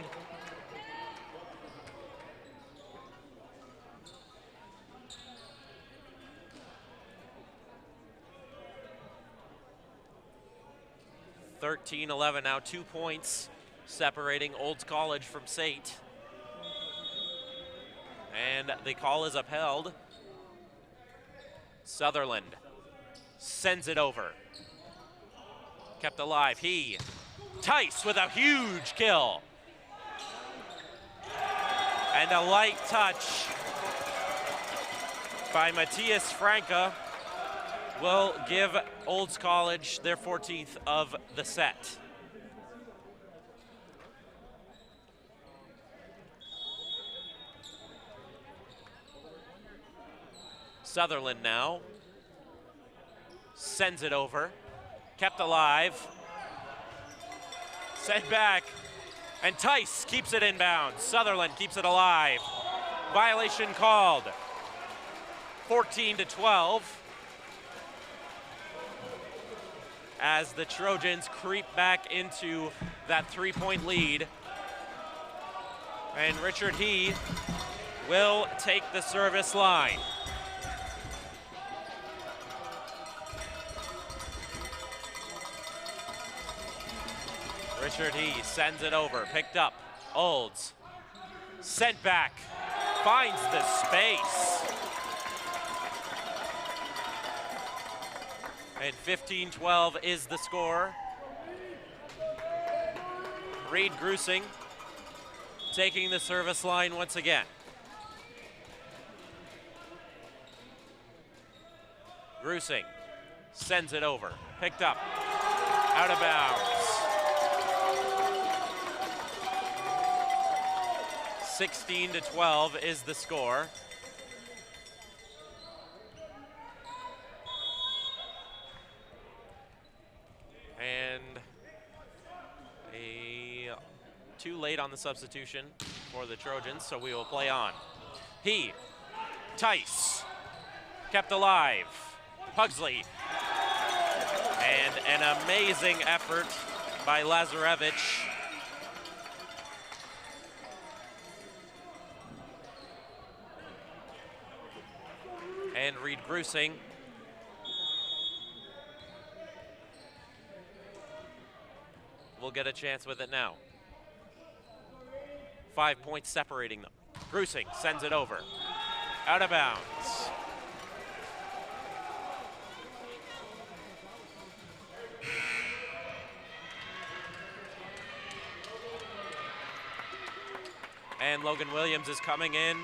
(13-11) now, 2 points separating Olds College from SAIT. And the call is upheld. Sutherland sends it over. Kept alive, he. Tice with a huge kill. And a light touch by Matthias Franca will give Olds College their 14th of the set. Sutherland now sends it over, kept alive, sent back, and Tice keeps it inbound. Sutherland keeps it alive. Violation called. 14-12. As the Trojans creep back into that 3-point lead. And Richard He will take the service line. Richard He sends it over, picked up. Olds, sent back, finds the space. And 15-12 is the score. Reed Grusing taking the service line once again. Grusing sends it over, picked up, out of bounds. 16-12 is the score. And too late on the substitution for the Trojans, so we will play on. Tice, kept alive. Pugsley, and an amazing effort by Lazarevich. And Reed Grusing. Will get a chance with it now. 5 points separating them. Grusing sends it over. Out of bounds. And Logan Williams is coming in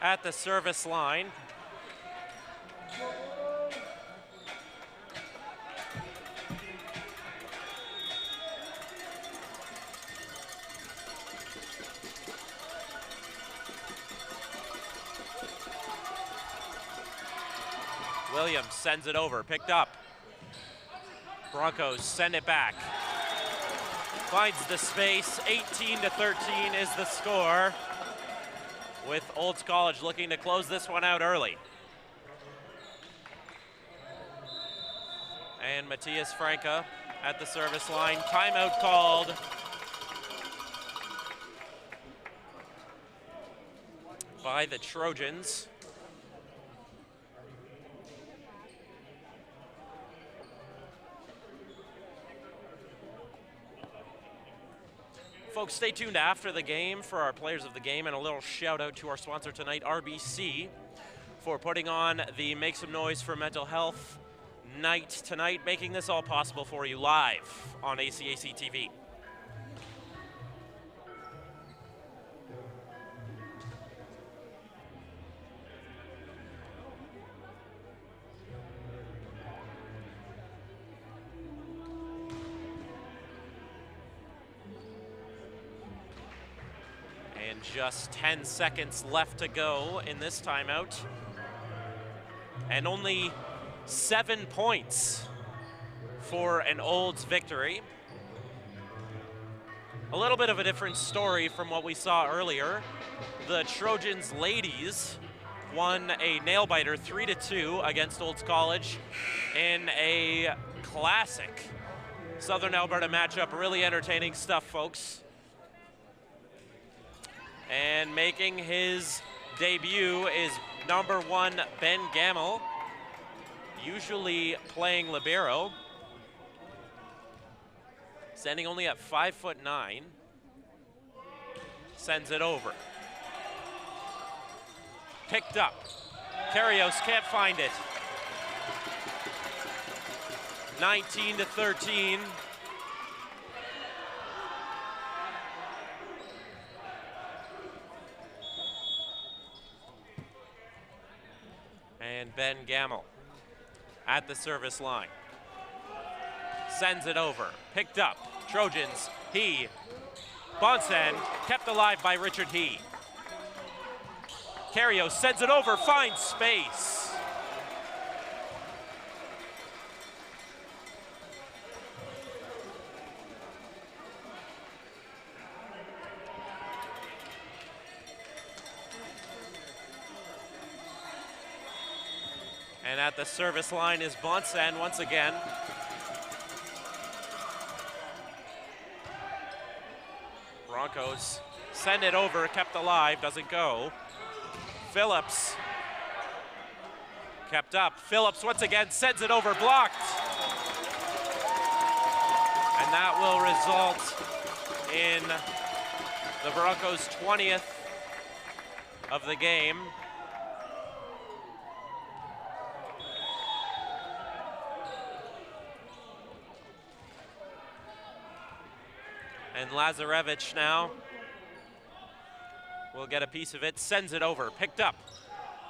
at the service line. Williams sends it over, picked up. Broncos send it back. Finds the space, 18-13 is the score, with Olds College looking to close this one out early. And Matthias Franca at the service line, timeout called. By the Trojans. Folks, stay tuned after the game for our players of the game, and a little shout out to our sponsor tonight, RBC, for putting on the Make Some Noise for Mental Health night tonight, making this all possible for you live on ACAC TV. Just 10 seconds left to go in this timeout. And only 7 points for an Olds victory. A little bit of a different story from what we saw earlier. The Trojans ladies won a nail-biter 3-2 against Olds College in a classic Southern Alberta matchup. Really entertaining stuff, folks. And making his debut is number 1, Ben Gamel, usually playing libero. Standing only at 5'9", sends it over. Picked up. Carrios can't find it. 19-13. And Ben Gamel at the service line. Sends it over, picked up. Trojans, Bonsen, kept alive by Richard Carrios sends it over, finds space. And at the service line is Bonsen once again. Broncos send it over, kept alive, doesn't go. Phillips kept up. Phillips once again sends it over, blocked. And that will result in the Broncos' 20th of the game. And Lazarevich now will get a piece of it, sends it over, picked up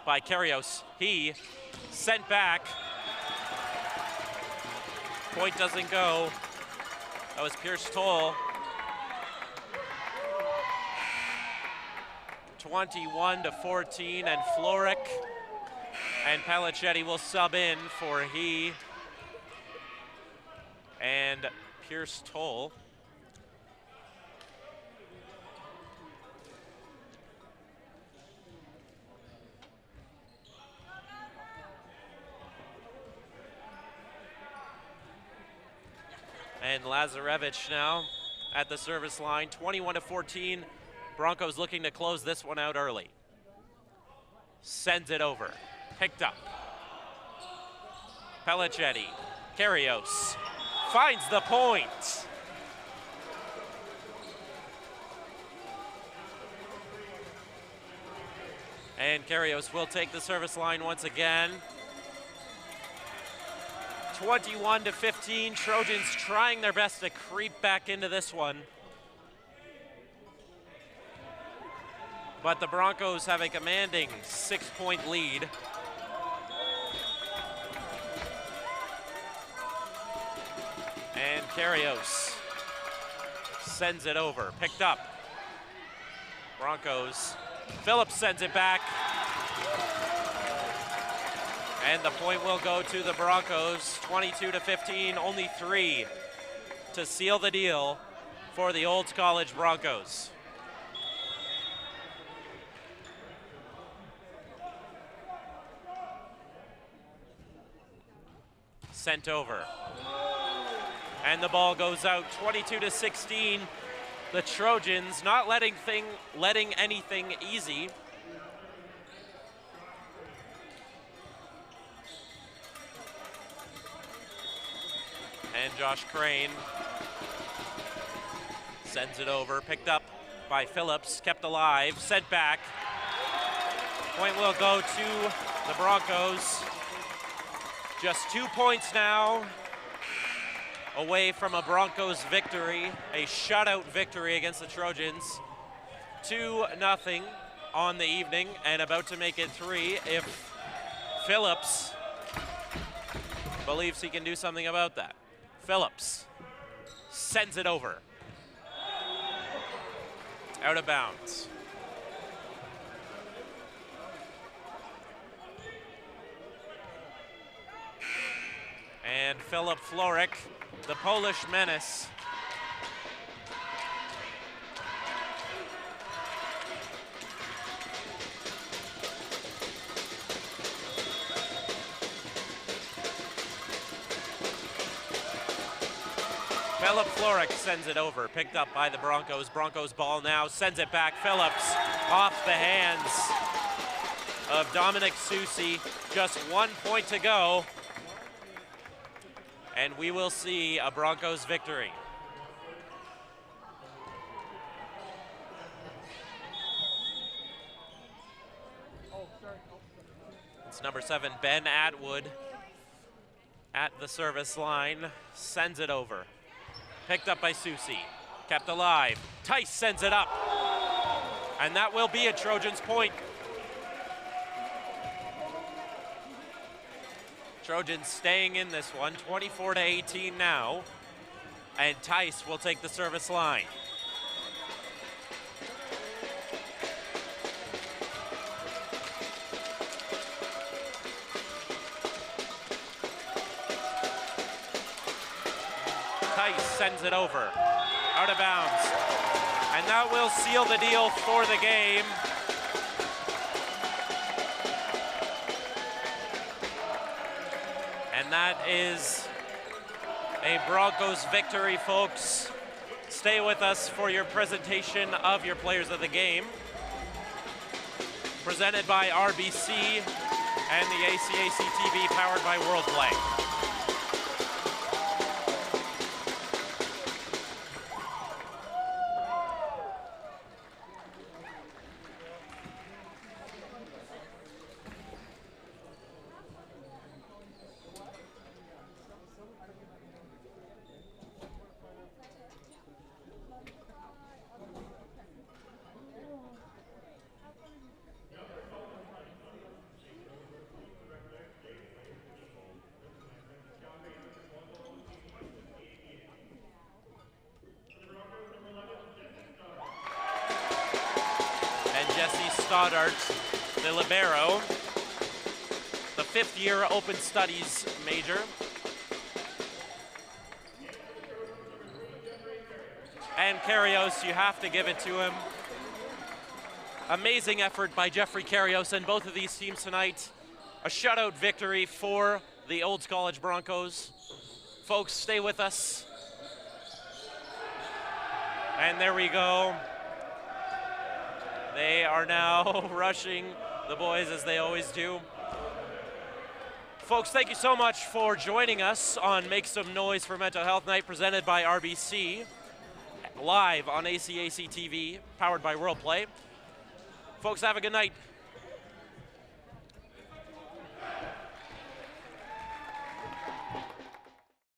by Karios. He sent back. Point doesn't go. That was Pierce Toll. 21-14, and Floric and Pelicetti will sub in for he and Pierce Toll. And Lazarevich now at the service line, 21-14. Broncos looking to close this one out early. Sends it over, picked up. Pelicetti, Karios, finds the point. And Karios will take the service line once again. 21-15, Trojans trying their best to creep back into this one. But the Broncos have a commanding 6-point lead. And Karios sends it over, picked up. Broncos, Phillips sends it back. And the point will go to the Broncos, 22-15, only 3 to seal the deal for the Olds College Broncos. Sent over. And the ball goes out, 22-16. The Trojans not letting anything easy. And Josh Crane sends it over, picked up by Phillips, kept alive, sent back. Point will go to the Broncos. Just 2 points now away from a Broncos victory, a shutout victory against the Trojans. 2-0 on the evening, and about to make it 3 if Phillips believes he can do something about that. Phillips sends it over. Out of bounds. And Filip Floric, the Polish menace. Filip Floric sends it over, picked up by the Broncos. Broncos ball now, sends it back. Phillips off the hands of Dominic Susi. Just 1 point to go. And we will see a Broncos victory. It's number 7, Ben Atwood, at the service line, sends it over. Picked up by Susi, kept alive. Tice sends it up. And that will be a Trojans point. Trojans staying in this one, 24-18 now. And Tice will take the service line. Tice sends it over, out of bounds. And that will seal the deal for the game. And that is a Broncos victory, folks. Stay with us for your presentation of your players of the game. Presented by RBC and the ACAC TV, powered by WorldPlay. Stoddart, the libero, the fifth-year Open Studies major. And Karios, you have to give it to him. Amazing effort by Jeffrey Karios and both of these teams tonight. A shutout victory for the Olds College Broncos. Folks, stay with us. And there we go. They are now rushing the boys as they always do. Folks, thank you so much for joining us on Make Some Noise for Mental Health Night, presented by RBC, live on ACAC TV, powered by WorldPlay. Folks, have a good night.